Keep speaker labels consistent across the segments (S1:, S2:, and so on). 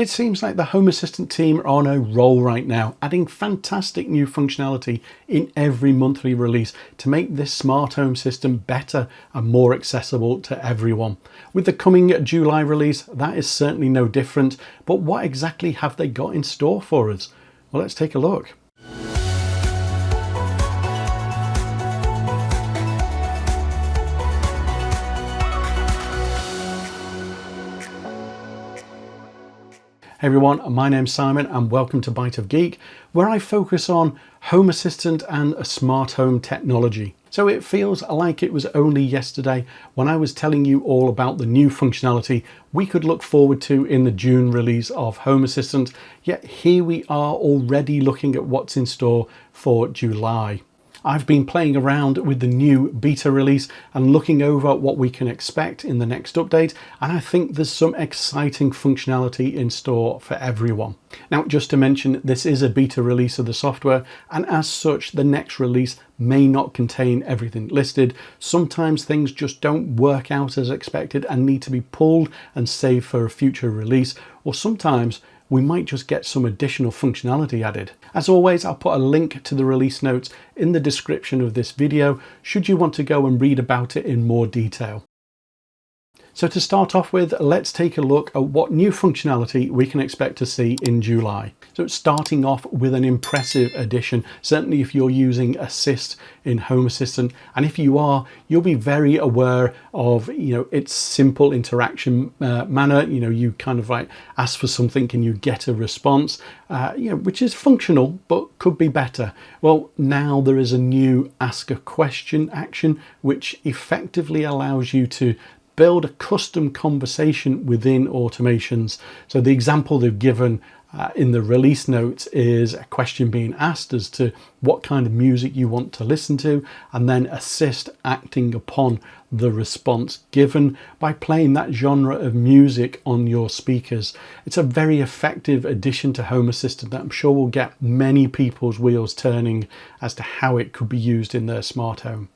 S1: It seems like the Home Assistant team are on a roll right now, adding fantastic new functionality in every monthly release to make this smart home system better and more accessible to everyone. With the coming July release, that is certainly no different, but what exactly have they got in store for us? Well, let's take a look. Hey everyone, my name's Simon and welcome to Bite of Geek, where I focus on Home Assistant and smart home technology. So it feels like it was only yesterday when I was telling you all about the new functionality we could look forward to in the June release of Home Assistant, yet here we are already looking at what's in store for July. I've been playing around with the new beta release and looking over what we can expect in the next update, and I think there's some exciting functionality in store for everyone. Now, just to mention, this is a beta release of the software, and as such, the next release may not contain everything listed. Sometimes things just don't work out as expected and need to be pulled and saved for a future release, or sometimes we might just get some additional functionality added. As always, I'll put a link to the release notes in the description of this video, should you want to go and read about it in more detail. So to start off with, let's take a look at what new functionality we can expect to see in July. So starting off with an impressive addition, certainly if you're using Assist in Home Assistant, and if you are, you'll be very aware of its simple interaction manner. You kind of like ask for something and you get a response, which is functional but could be better. Well, now there is a new Ask a Question action, which effectively allows you to build a custom conversation within automations. So the example they've given in the release notes is a question being asked as to what kind of music you want to listen to, and then Assist acting upon the response given by playing that genre of music on your speakers. It's a very effective addition to Home Assistant that I'm sure will get many people's wheels turning as to how it could be used in their smart home.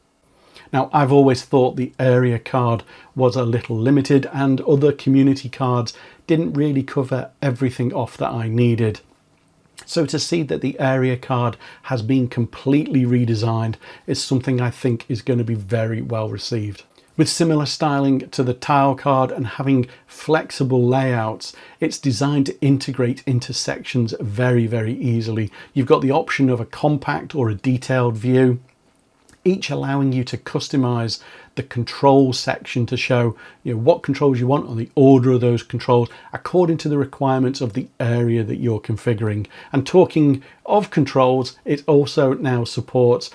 S1: Now, I've always thought the area card was a little limited and other community cards didn't really cover everything off that I needed. So to see that the area card has been completely redesigned is something I think is going to be very well received. With similar styling to the tile card and having flexible layouts, it's designed to integrate into sections very, very easily. You've got the option of a compact or a detailed view, each allowing you to customize the control section to show what controls you want or the order of those controls according to the requirements of the area that you're configuring. And talking of controls, it also now supports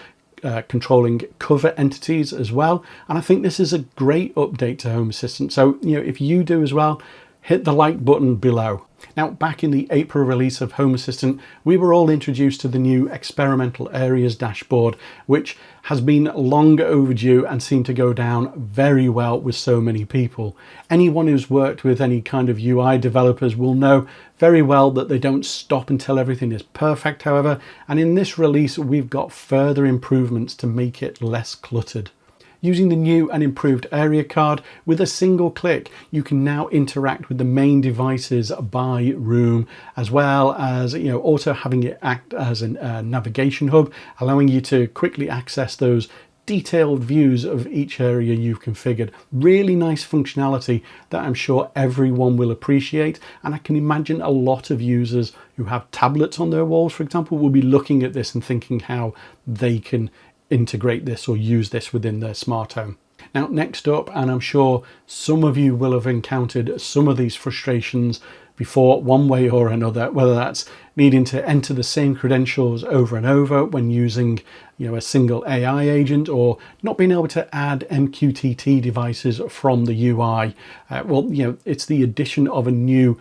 S1: controlling cover entities as well. And I think this is a great update to Home Assistant. So if you do as well, hit the like button below. Now, back in the April release of Home Assistant, we were all introduced to the new experimental areas dashboard, which has been long overdue and seemed to go down very well with so many people. Anyone who's worked with any kind of UI developers will know very well that they don't stop until everything is perfect, however, and in this release we've got further improvements to make it less cluttered. Using the new and improved area card, with a single click, you can now interact with the main devices by room, as well as also having it act as a navigation hub, allowing you to quickly access those detailed views of each area you've configured. Really nice functionality that I'm sure everyone will appreciate, and I can imagine a lot of users who have tablets on their walls, for example, will be looking at this and thinking how they can integrate this or use this within their smart home. Now, next up, and I'm sure some of you will have encountered some of these frustrations before one way or another, whether that's needing to enter the same credentials over and over when using a single AI agent, or not being able to add MQTT devices from the UI. It's the addition of a new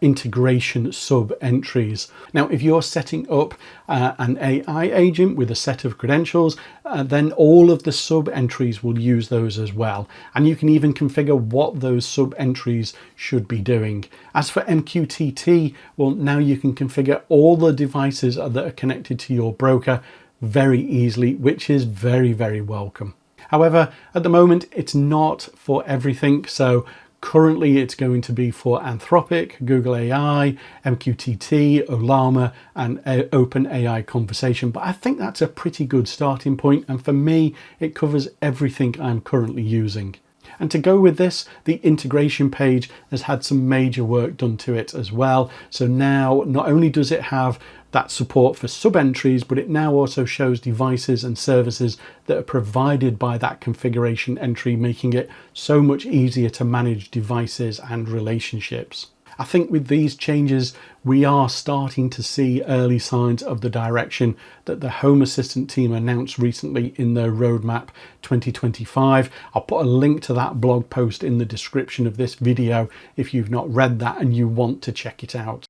S1: integration sub entries. Now, if you're setting up an AI agent with a set of credentials, then all of the sub entries will use those as well. And you can even configure what those sub entries should be doing. As for MQTT, well, now you can configure all the devices that are connected to your broker very easily, which is very, very welcome. However, at the moment, it's not for everything. So Currently, it's going to be for Anthropic, Google AI, MQTT, Ollama, and OpenAI Conversation. But I think that's a pretty good starting point. And for me, it covers everything I'm currently using. And to go with this, the integration page has had some major work done to it as well. So now not only does it have that support for sub-entries, but it now also shows devices and services that are provided by that configuration entry, making it so much easier to manage devices and relationships. I think with these changes, we are starting to see early signs of the direction that the Home Assistant team announced recently in their roadmap 2025. I'll put a link to that blog post in the description of this video if you've not read that and you want to check it out.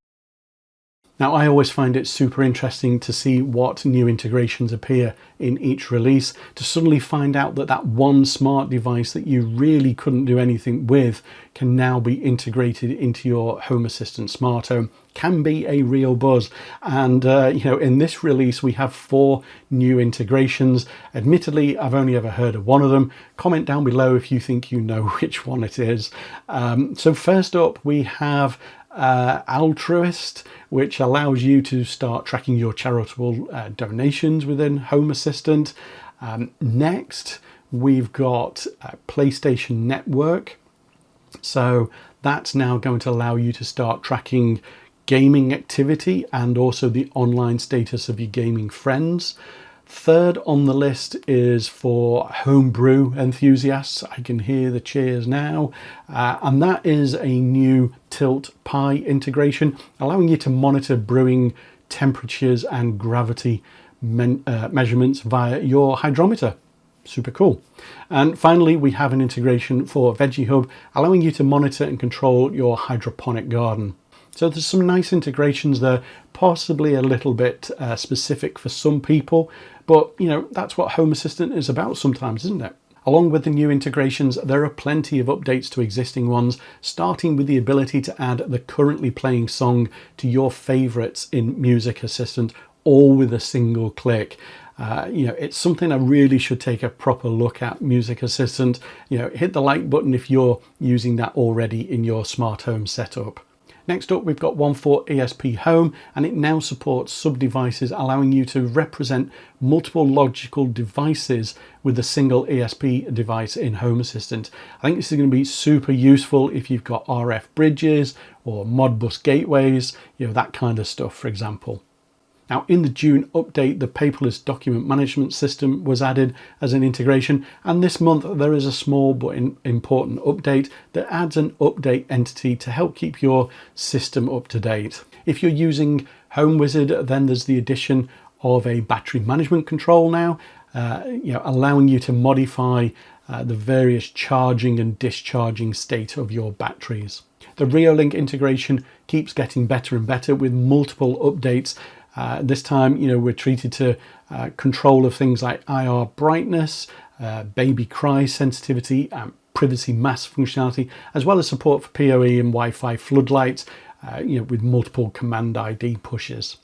S1: Now, I always find it super interesting to see what new integrations appear in each release, to suddenly find out that that one smart device that you really couldn't do anything with can now be integrated into your Home Assistant smart home, can be a real buzz. And in this release, we have 4 new integrations. Admittedly, I've only ever heard of one of them. Comment down below if you think you know which one it is. So first up, we have Altruist, which allows you to start tracking your charitable donations within Home Assistant. Next, we've got PlayStation Network. So that's now going to allow you to start tracking gaming activity and also the online status of your gaming friends. Third on the list is for homebrew enthusiasts. I can hear the cheers now. And that is a new Tilt Pi integration, allowing you to monitor brewing temperatures and gravity measurements via your hydrometer. Super cool. And finally, we have an integration for Veggie Hub, allowing you to monitor and control your hydroponic garden. So there's some nice integrations there, possibly a little bit specific for some people, but that's what Home Assistant is about sometimes, isn't it? Along with the new integrations, there are plenty of updates to existing ones, starting with the ability to add the currently playing song to your favorites in Music Assistant, all with a single click. It's something I really should take a proper look at, Music Assistant. Hit the like button if you're using that already in your smart home setup. Next up, we've got one for ESP Home, and it now supports sub-devices, allowing you to represent multiple logical devices with a single ESP device in Home Assistant. I think this is going to be super useful if you've got RF bridges or Modbus gateways, that kind of stuff, for example. Now, in the June update, the paperless document management system was added as an integration, and this month there is a small but important update that adds an update entity to help keep your system up to date. If you're using Home Wizard, then there's the addition of a battery management control now, allowing you to modify the various charging and discharging state of your batteries. The Reolink integration keeps getting better and better with multiple updates. This time, we're treated to control of things like IR brightness, baby cry sensitivity, and privacy mask functionality, as well as support for PoE and Wi-Fi floodlights, with multiple command ID pushes.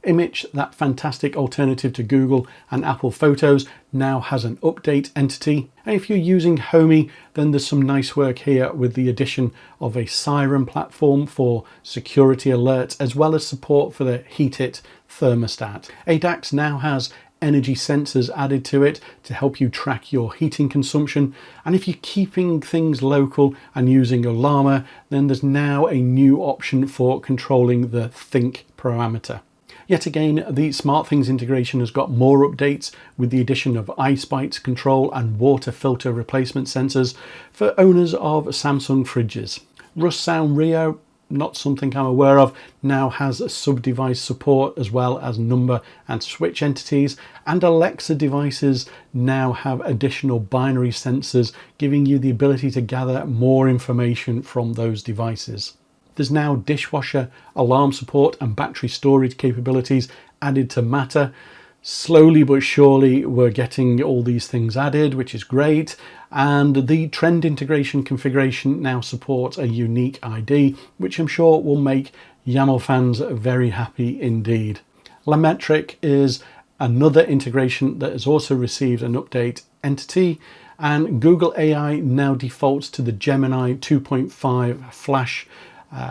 S1: Image, that fantastic alternative to Google and Apple Photos, now has an update entity. And if you're using Homey, then there's some nice work here with the addition of a siren platform for security alerts, as well as support for the Heat It thermostat. ADAX now has energy sensors added to it to help you track your heating consumption. And if you're keeping things local and using Ollama, then there's now a new option for controlling the Think parameter. Yet again, the SmartThings integration has got more updates with the addition of ice bites control and water filter replacement sensors for owners of Samsung fridges. Rust Sound Rio, not something I'm aware of, now has sub-device support as well as number and switch entities, and Alexa devices now have additional binary sensors, giving you the ability to gather more information from those devices. There's now dishwasher alarm support and battery storage capabilities added to Matter. Slowly but surely we're getting all these things added, which is great. And the trend integration configuration now supports a unique ID, which I'm sure will make YAML fans very happy indeed. Lametric is another integration that has also received an update entity. And Google AI now defaults to the Gemini 2.5 Flash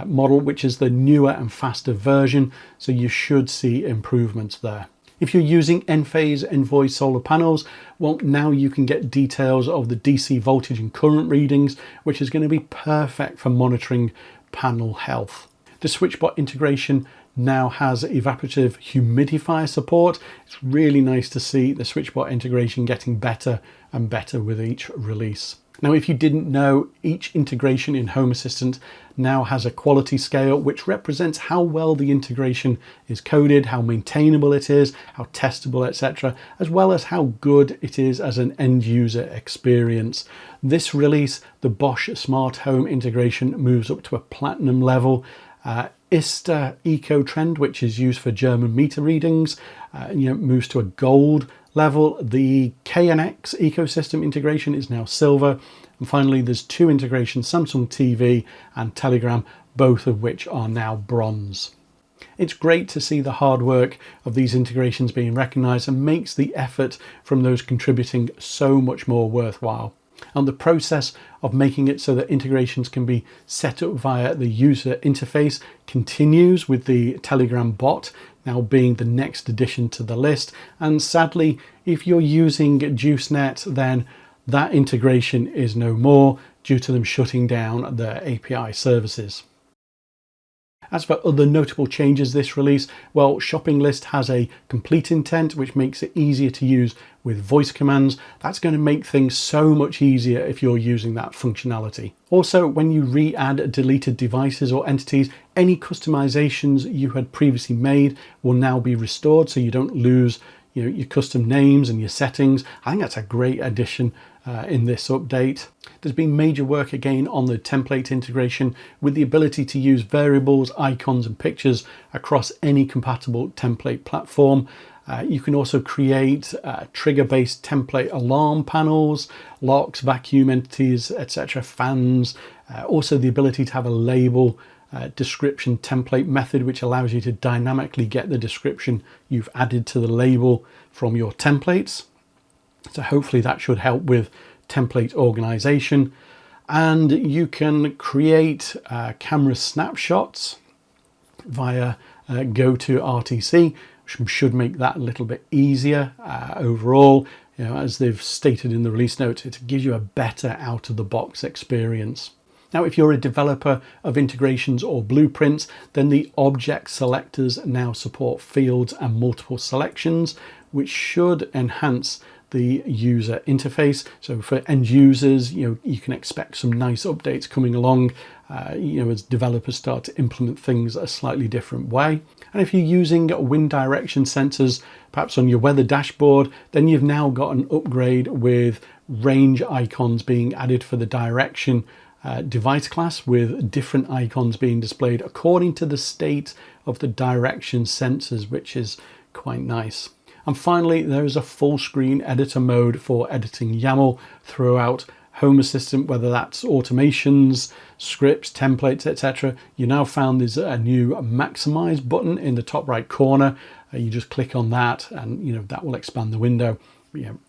S1: model, which is the newer and faster version, so you should see improvements there. If you're using Enphase Envoy solar panels, well, now you can get details of the DC voltage and current readings, which is going to be perfect for monitoring panel health. The SwitchBot integration now has evaporative humidifier support. It's really nice to see the SwitchBot integration getting better and better with each release. Now, if you didn't know, each integration in Home Assistant now has a quality scale which represents how well the integration is coded, how maintainable it is, how testable, etc., as well as how good it is as an end user experience. This release, the Bosch Smart Home integration, moves up to a platinum level. ISTA Eco Trend, which is used for German meter readings, moves to a gold level. The KNX ecosystem integration is now silver. And finally, there's two integrations, Samsung TV and Telegram, both of which are now bronze. It's great to see the hard work of these integrations being recognized and makes the effort from those contributing so much more worthwhile. And the process of making it so that integrations can be set up via the user interface continues, with the Telegram bot now being the next addition to the list. And sadly, if you're using JuiceNet, then that integration is no more due to them shutting down their API services. As for other notable changes this release, well, Shopping List has a complete intent, which makes it easier to use with voice commands. That's going to make things so much easier if you're using that functionality. Also, when you re-add deleted devices or entities, any customizations you had previously made will now be restored, so you don't lose your custom names and your settings. I think that's a great addition in this update. There's been major work again on the template integration, with the ability to use variables, icons and pictures across any compatible template platform. You can also create trigger-based template alarm panels, locks, vacuum entities, etc., fans. Also the ability to have a label description template method, which allows you to dynamically get the description you've added to the label from your templates. So hopefully that should help with template organization. And you can create camera snapshots via Go to RTC, which should make that a little bit easier overall. As they've stated in the release notes, it gives you a better out-of-the-box experience. Now, if you're a developer of integrations or blueprints, then the object selectors now support fields and multiple selections, which should enhance the user interface. So for end users, you can expect some nice updates coming along, as developers start to implement things a slightly different way. And if you're using wind direction sensors, perhaps on your weather dashboard, then you've now got an upgrade with range icons being added for the direction device class, with different icons being displayed according to the state of the direction sensors, which is quite nice. And finally, there is a full screen editor mode for editing YAML throughout Home Assistant, whether that's automations, scripts, templates, etc. You now found there's a new maximize button in the top right corner. You just click on that and that will expand the window.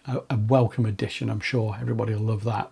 S1: A welcome addition. I'm sure everybody will love that.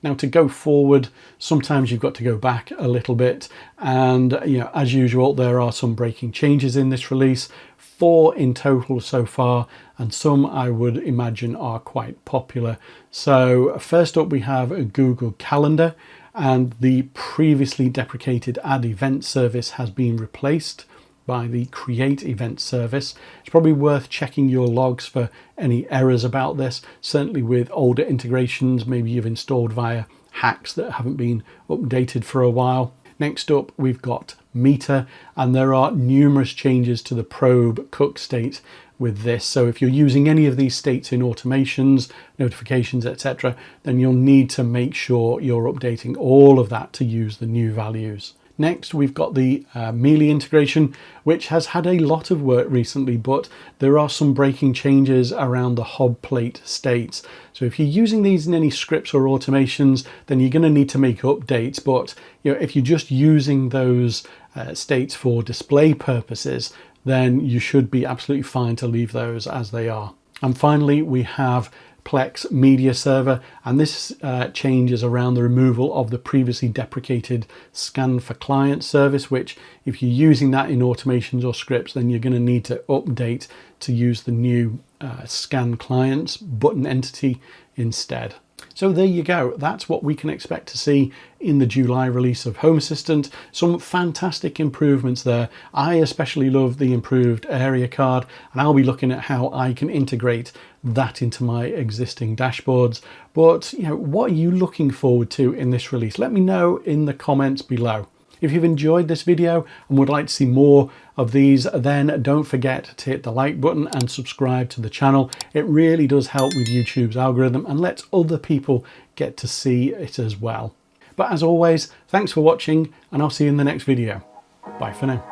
S1: Now, to go forward, sometimes you've got to go back a little bit, and as usual, there are some breaking changes in this release, 4 in total so far, and some I would imagine are quite popular. So first up, we have a Google Calendar, and the previously deprecated Add Event service has been replaced by the Create Event service. It's probably worth checking your logs for any errors about this. Certainly with older integrations, maybe you've installed via hacks that haven't been updated for a while. Next up, we've got Meter, and there are numerous changes to the probe cook state with this. So if you're using any of these states in automations, notifications, etc., then you'll need to make sure you're updating all of that to use the new values. Next, we've got the Mealy integration, which has had a lot of work recently, but there are some breaking changes around the hob plate states. So if you're using these in any scripts or automations, then you're going to need to make updates. But if you're just using those states for display purposes, then you should be absolutely fine to leave those as they are. And finally, we have Plex media server, and this changes around the removal of the previously deprecated scan for client service, which if you're using that in automations or scripts, then you're going to need to update to use the new scan clients button entity instead. So there you go, that's what we can expect to see in the July release of Home Assistant. Some fantastic improvements there. I especially love the improved area card, and I'll be looking at how I can integrate that into my existing dashboards. But what are you looking forward to in this release? Let me know in the comments below. If you've enjoyed this video and would like to see more of these, then don't forget to hit the like button and subscribe to the channel. It really does help with YouTube's algorithm and lets other people get to see it as well. But as always, thanks for watching, and I'll see you in the next video. Bye for now.